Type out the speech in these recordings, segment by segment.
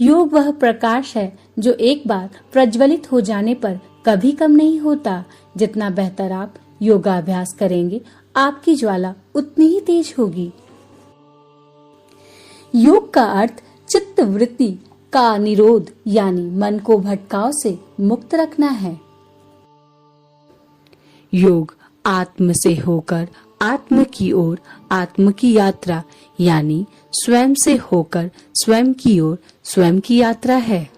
योग वह प्रकाश है जो एक बार प्रज्वलित हो जाने पर कभी कम नहीं होता। जितना बेहतर आप योगाभ्यास करेंगे, आपकी ज्वाला उतनी ही तेज होगी। योग का अर्थ चित्त वृत्ति का निरोध यानी मन को भटकाव से मुक्त रखना है। योग आत्म से होकर आत्म की ओर आत्म की यात्रा यानी स्वयं से होकर स्वयं की ओर स्वयं की यात्रा है।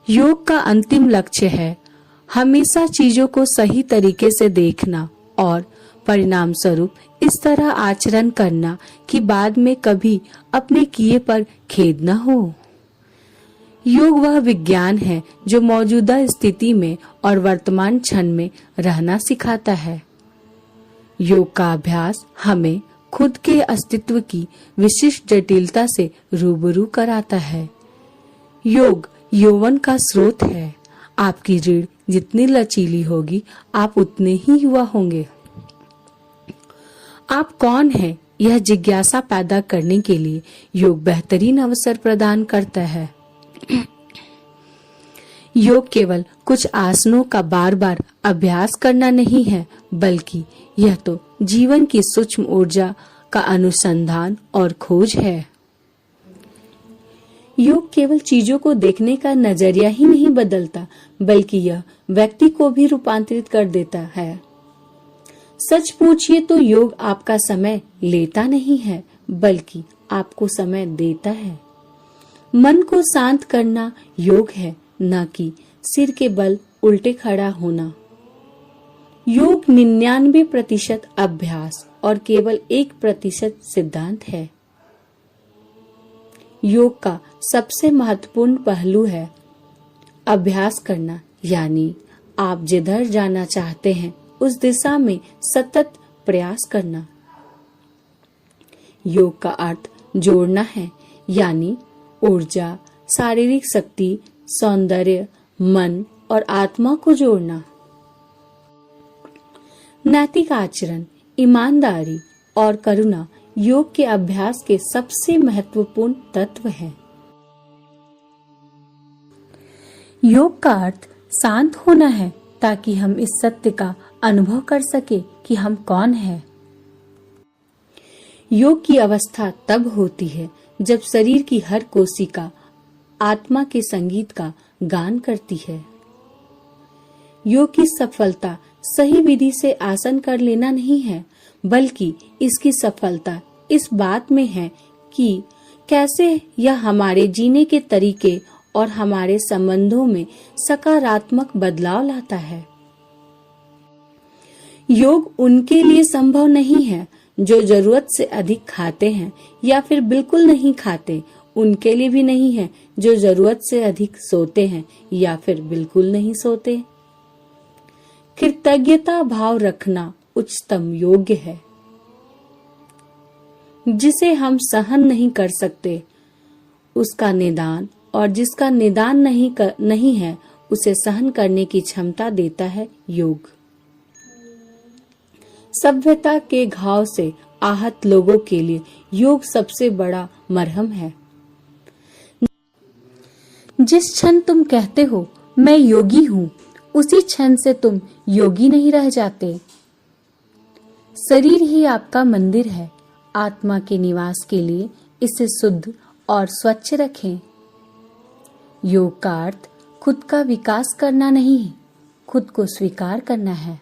योग का अंतिम लक्ष्य है हमेशा चीजों को सही तरीके से देखना और परिणाम स्वरूप इस तरह आचरण करना कि बाद में कभी अपने किए पर खेद न हो। योग वह विज्ञान है जो मौजूदा स्थिति में और वर्तमान क्षण में रहना सिखाता है। योग का अभ्यास हमें खुद के अस्तित्व की विशिष्ट जटिलता से रूबरू कराता है। योग यौवन का स्रोत है। आपकी रीढ़ जितनी लचीली होगी, आप उतने ही युवा होंगे। आप कौन हैं, यह जिज्ञासा पैदा करने के लिए योग बेहतरीन अवसर प्रदान करता है। योग केवल कुछ आसनों का बार बार अभ्यास करना नहीं है, बल्कि यह तो जीवन की सूक्ष्म ऊर्जा का अनुसंधान और खोज है। योग केवल चीजों को देखने का नजरिया ही नहीं बदलता, बल्कि यह व्यक्ति को भी रूपांतरित कर देता है। सच पूछिए तो योग आपका समय लेता नहीं है, बल्कि आपको समय देता है। मन को शांत करना योग है, न कि सिर के बल उल्टे खड़ा होना। योग 99% अभ्यास और केवल 1% सिद्धांत है। योग का सबसे महत्वपूर्ण पहलू है अभ्यास करना, यानी आप जिधर जाना चाहते हैं उस दिशा में सतत प्रयास करना। योग का अर्थ जोड़ना है, यानी ऊर्जा, शारीरिक शक्ति, सौंदर्य, मन और आत्मा को जोड़ना। नैतिक आचरण, ईमानदारी और करुणा योग के अभ्यास के सबसे महत्वपूर्ण तत्व हैं। योग का अर्थ शांत होना है, ताकि हम इस सत्य का अनुभव कर सके कि हम कौन हैं। योग की अवस्था तब होती है जब शरीर की हर कोशिका आत्मा के संगीत का गान करती है। योग की सफलता सही विधि से आसन कर लेना नहीं है, बल्कि इसकी सफलता इस बात में है कि कैसे यह हमारे जीने के तरीके और हमारे संबंधों में सकारात्मक बदलाव लाता है। योग उनके लिए संभव नहीं है जो जरूरत से अधिक खाते हैं या फिर बिल्कुल नहीं खाते। उनके लिए भी नहीं है जो जरूरत से अधिक सोते हैं या फिर बिल्कुल नहीं सोते। कृतज्ञता भाव रखना उच्चतम योग्य है। जिसे हम सहन नहीं कर सकते उसका निदान, और जिसका निदान नहीं है उसे सहन करने की क्षमता देता है योग। सभ्यता के घाव से आहत लोगों के लिए योग सबसे बड़ा मरहम है। जिस क्षण तुम कहते हो मैं योगी हूँ, उसी क्षण से तुम योगी नहीं रह जाते। शरीर ही आपका मंदिर है। आत्मा के निवास के लिए इसे शुद्ध और स्वच्छ रखें। योग का अर्थ खुद का विकास करना नहीं, खुद को स्वीकार करना है।